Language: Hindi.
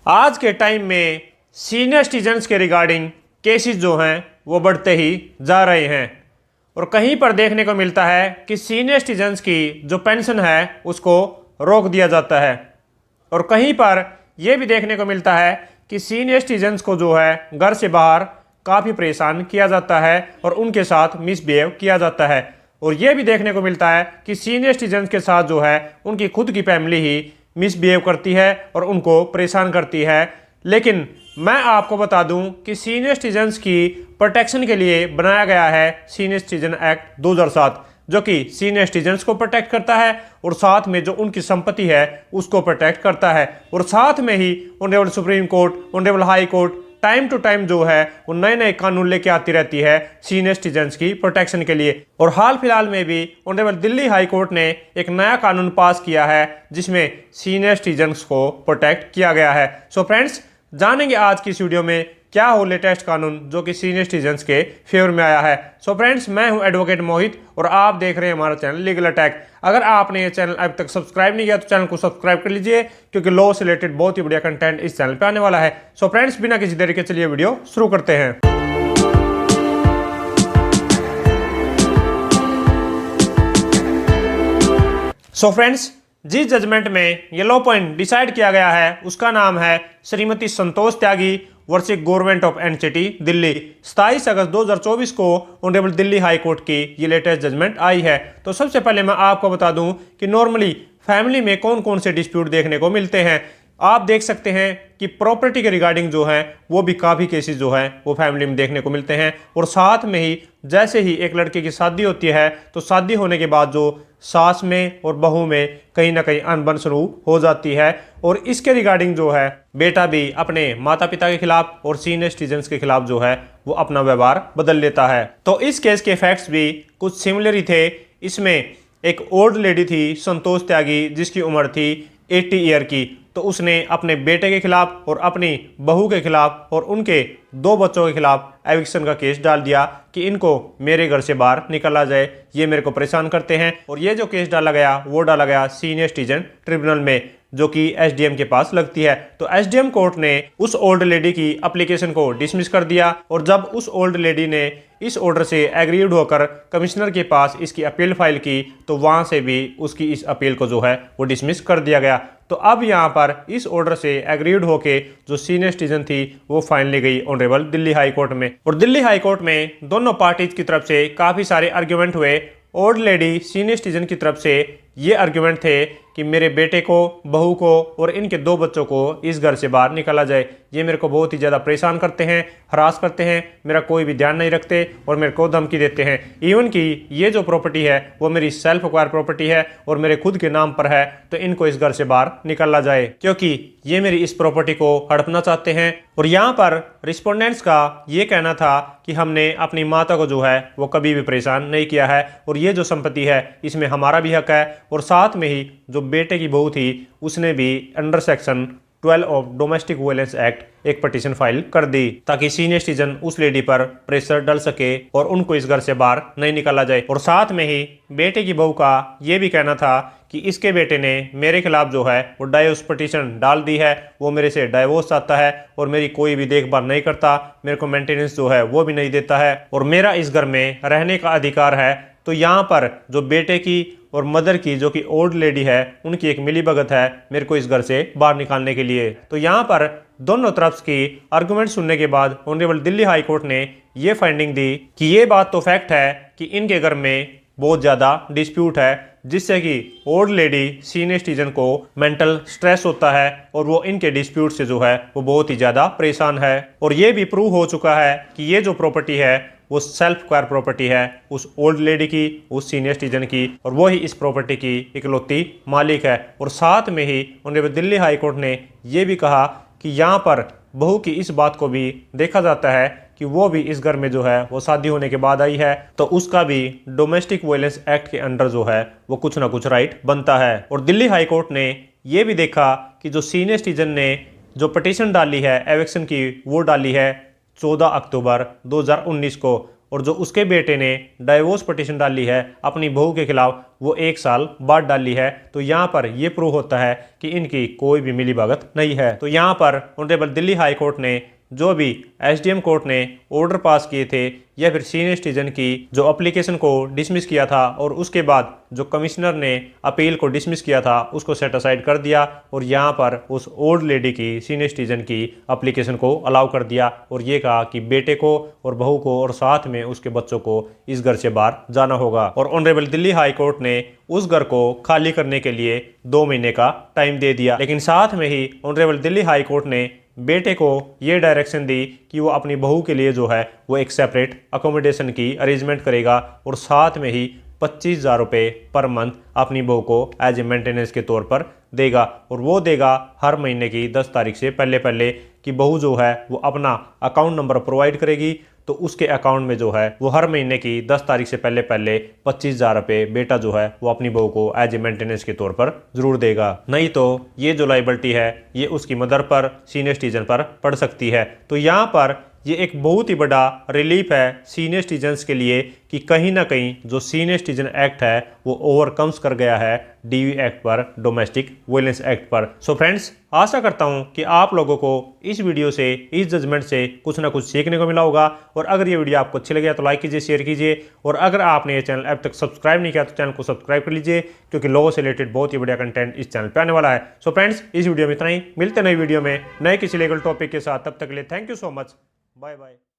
आज के टाइम में सीनियर सिटीजन्स के रिगार्डिंग केसेस जो हैं वो बढ़ते ही जा रहे हैं और कहीं पर देखने को मिलता है कि सीनियर सिटीजन्स की जो पेंशन है उसको रोक दिया जाता है और कहीं पर यह भी देखने को मिलता है कि सीनियर सिटीजन्स को जो है घर से बाहर काफ़ी परेशान किया जाता है और उनके साथ मिसबिहेव किया जाता है। और यह भी देखने को मिलता है कि सीनियर सिटीजन्स के साथ जो है उनकी खुद की फैमिली ही मिसबिहेव करती है और उनको परेशान करती है। लेकिन मैं आपको बता दूं कि सीनियर सिटीजन्स की प्रोटेक्शन के लिए बनाया गया है सीनियर सिटीजन एक्ट 2007, जो कि सीनियर सिटीजन्स को प्रोटेक्ट करता है और साथ में जो उनकी संपत्ति है उसको प्रोटेक्ट करता है। और साथ में ही honourable supreme court, honourable high court time to time जो है वो नए नए कानून लेके आती रहती है सीनियर सिटीजन्स की प्रोटेक्शन के लिए। और हाल फिलहाल में भी ऑनरेबल दिल्ली हाई कोर्ट ने एक नया कानून पास किया है जिसमें सीनियर सिटीजन्स को प्रोटेक्ट किया गया है। सो फ्रेंड्स, जानेंगे आज की इस वीडियो में क्या हो लेटेस्ट कानून जो कि सीनियर सिटीजन्स के फेवर में आया है। सो फ्रेंड्स, मैं हूं एडवोकेट मोहित और आप देख रहे हैं हमारा चैनल लीगल अटैक। अगर आपने ये चैनल अब तक सब्सक्राइब नहीं किया तो चैनल को सब्सक्राइब कर लीजिए क्योंकि लॉ से रिलेटेड बहुत ही बढ़िया कंटेंट इस चैनल पे आने वाला है। सो फ्रेंड्स, बिना किसी देरी के चलिए वीडियो शुरू करते हैं। सो फ्रेंड्स, जिस जजमेंट में ये लॉ पॉइंट डिसाइड किया गया है उसका नाम है Shrimati Santosh Tyagi versus government of NCT Delhi. 27 अगस्त 2024 को ऑनरेबल दिल्ली हाई कोर्ट की ये लेटेस्ट जजमेंट आई है। तो सबसे पहले मैं आपको बता दूं कि नॉर्मली फैमिली में कौन कौन से डिस्प्यूट देखने को मिलते हैं। आप देख सकते हैं कि प्रॉपर्टी के रिगार्डिंग जो है वो भी काफ़ी केसेस जो है वो फैमिली में देखने को मिलते हैं। और साथ में ही जैसे ही एक लड़के की शादी होती है तो शादी होने के बाद जो सास में और बहू में कहीं ना कहीं अनबन शुरू हो जाती है और इसके रिगार्डिंग जो है बेटा भी अपने माता पिता के खिलाफ और सीनियर सिटीजन्स के खिलाफ जो है वो अपना व्यवहार बदल लेता है। तो इस केस के फैक्ट्स भी कुछ सिमिलर ही थे। इसमें एक ओल्ड लेडी थी संतोष त्यागी जिसकी उम्र थी 80 ईयर की। तो उसने अपने बेटे के खिलाफ और अपनी बहू के खिलाफ और उनके 2 बच्चों के खिलाफ एविक्शन का केस डाल दिया कि इनको मेरे घर से बाहर निकाला जाए, ये मेरे को परेशान करते हैं। और ये जो केस डाला गया वो डाला गया सीनियर सिटीजन ट्रिब्यूनल में जो कि एसडीएम के पास लगती है। तो एसडीएम कोर्ट ने उस ओल्ड लेडी की एप्लीकेशन को डिसमिस कर दिया और जब उस ओल्ड लेडी ने इस ऑर्डर से एग्रीड होकर कमिश्नर के पास इसकी अपील फाइल की तो वहां से भी उसकी इस अपील को जो है वो डिसमिस कर दिया गया। तो अब यहाँ पर इस ऑर्डर से एग्रीड होके जो सीनियर सिटीजन थी वो फाइनली गई ऑनरेबल दिल्ली हाई कोर्ट में। और दिल्ली हाई कोर्ट में दोनों पार्टीज की तरफ से काफ़ी सारे आर्ग्यूमेंट हुए। ओल्ड लेडी सीनियर सिटीजन की तरफ से ये आर्ग्यूमेंट थे कि मेरे बेटे को, बहू को और इनके 2 बच्चों को इस घर से बाहर निकाला जाए, ये मेरे को बहुत ही ज़्यादा परेशान करते हैं, हरास करते हैं, मेरा कोई भी ध्यान नहीं रखते और मेरे को धमकी देते हैं। इवन कि ये जो प्रॉपर्टी है वो मेरी सेल्फ एक्वायर प्रॉपर्टी है और मेरे खुद के नाम पर है, तो इनको इस घर से बाहर निकाला जाए क्योंकि ये मेरी इस प्रॉपर्टी को हड़पना चाहते हैं। और यहाँ पर रिस्पोंडेंट्स का ये कहना था कि हमने अपनी माता को जो है वो कभी भी परेशान नहीं किया है और ये जो संपत्ति है इसमें हमारा भी हक है। और साथ में ही जो बेटे की बहू थी उसने भी under section 12 of domestic violence act एक पिटीशन फाइल कर दी ताकि सीनियर सिटीजन उस लेडी पर प्रेशर डाल सके और उनको इस घर से बाहर नहीं निकाला जाए। और साथ में ही बेटे की बहू का ये भी कहना था कि इसके बेटे ने मेरे खिलाफ जो है वो डाइवोर्स पिटीशन डाल दी है, वो मेरे से डाइवोर्स चाहता है और मेरी कोई भी देखभाल नहीं करता, मेरे को मेंटेनेंस जो है वो भी नहीं देता है और मेरा इस घर में रहने का अधिकार है। तो यहाँ पर जो बेटे की और मदर की जो कि ओल्ड लेडी है उनकी एक मिलीभगत है मेरे को इस घर से बाहर निकालने के लिए। तो यहाँ पर दोनों तरफ की आर्गुमेंट सुनने के बाद ऑनरेबल दिल्ली हाई कोर्ट ने ये फाइंडिंग दी कि ये बात तो फैक्ट है कि इनके घर में बहुत ज़्यादा डिस्प्यूट है जिससे कि ओल्ड लेडी सीनियर सिटीजन को मेंटल स्ट्रेस होता है और वो इनके डिस्प्यूट से जो है वो बहुत ही ज़्यादा परेशान है। और ये भी प्रूव हो चुका है कि ये जो प्रॉपर्टी है वो सेल्फ एक्वायर प्रॉपर्टी है उस ओल्ड लेडी की, उस सीनियर सिटीजन की, और वो ही इस प्रॉपर्टी की इकलौती मालिक है। और साथ में ही ऑनरेबल दिल्ली हाई कोर्ट ने ये भी कहा कि यहाँ पर बहू की इस बात को भी देखा जाता है कि वो भी इस घर में जो है वो शादी होने के बाद आई है तो उसका भी डोमेस्टिक वायलेंस एक्ट के अंडर जो है वो कुछ ना कुछ राइट बनता है। और दिल्ली हाई कोर्ट ने ये भी देखा कि जो सीनियर सिटीजन ने जो पिटीशन डाली है एविक्शन की वो डाली है 14 अक्टूबर 2019 को और जो उसके बेटे ने डाइवोर्स पिटीशन डाली है अपनी बहू के खिलाफ वो 1 साल बाद डाली है। तो यहाँ पर ये प्रूव होता है कि इनकी कोई भी मिलीभगत नहीं है। तो यहाँ पर ऑनरेबल दिल्ली हाई कोर्ट ने जो भी एसडीएम कोर्ट ने ऑर्डर पास किए थे या फिर सीनियर सिटीजन की जो एप्लीकेशन को डिसमिस किया था और उसके बाद जो कमिश्नर ने अपील को डिसमिस किया था उसको सेट असाइड कर दिया और यहाँ पर उस ओल्ड लेडी की सीनियर सिटीजन की एप्लीकेशन को अलाउ कर दिया और ये कहा कि बेटे को और बहू को और साथ में उसके बच्चों को इस घर से बाहर जाना होगा। और ऑनरेबल दिल्ली हाई कोर्ट ने उस घर को खाली करने के लिए 2 महीने का टाइम दे दिया। लेकिन साथ में ही ऑनरेबल दिल्ली हाई कोर्ट ने बेटे को ये डायरेक्शन दी कि वो अपनी बहू के लिए जो है वो एक सेपरेट अकोमोडेशन की अरेंजमेंट करेगा और साथ में ही 25,000 रुपये पर मंथ अपनी बहू को एज ए मेंटेनेंस के तौर पर देगा। और वो देगा हर महीने की 10 तारीख से पहले पहले कि बहू जो है वो अपना अकाउंट नंबर प्रोवाइड करेगी तो उसके अकाउंट में जो है वो हर महीने की 10 तारीख से पहले पहले 25,000 रुपये बेटा जो है वो अपनी बहू को एज ए मेंटेनेंस के तौर पर जरूर देगा। नहीं तो ये जो लाइबिलिटी है ये उसकी मदर पर सीनियर सिटीजन पर पड़ सकती है। तो यहाँ पर ये एक बहुत ही बड़ा रिलीफ है सीनियर सिटीजन्स के लिए कि कहीं ना कहीं जो सीनियर सिटीजन एक्ट है वो ओवरकम्स कर गया है डीवी एक्ट पर, डोमेस्टिक वायलेंस एक्ट पर। सो फ्रेंड्स, आशा करता हूं कि आप लोगों को इस वीडियो से, इस जजमेंट से कुछ ना कुछ सीखने को मिला होगा। और अगर ये वीडियो आपको अच्छी लगे तो लाइक कीजिए, शेयर कीजिए और अगर आपने ये चैनल अब तक सब्सक्राइब नहीं किया तो चैनल को सब्सक्राइब कर लीजिए क्योंकि लॉ से रिलेटेड बहुत ही बढ़िया कंटेंट इस चैनल पर आने वाला है। सो फ्रेंड्स, इस वीडियो में इतना ही। मिलते नई वीडियो में नए किसी लीगल टॉपिक के साथ, तब तक के लिए thank you so much. Bye bye.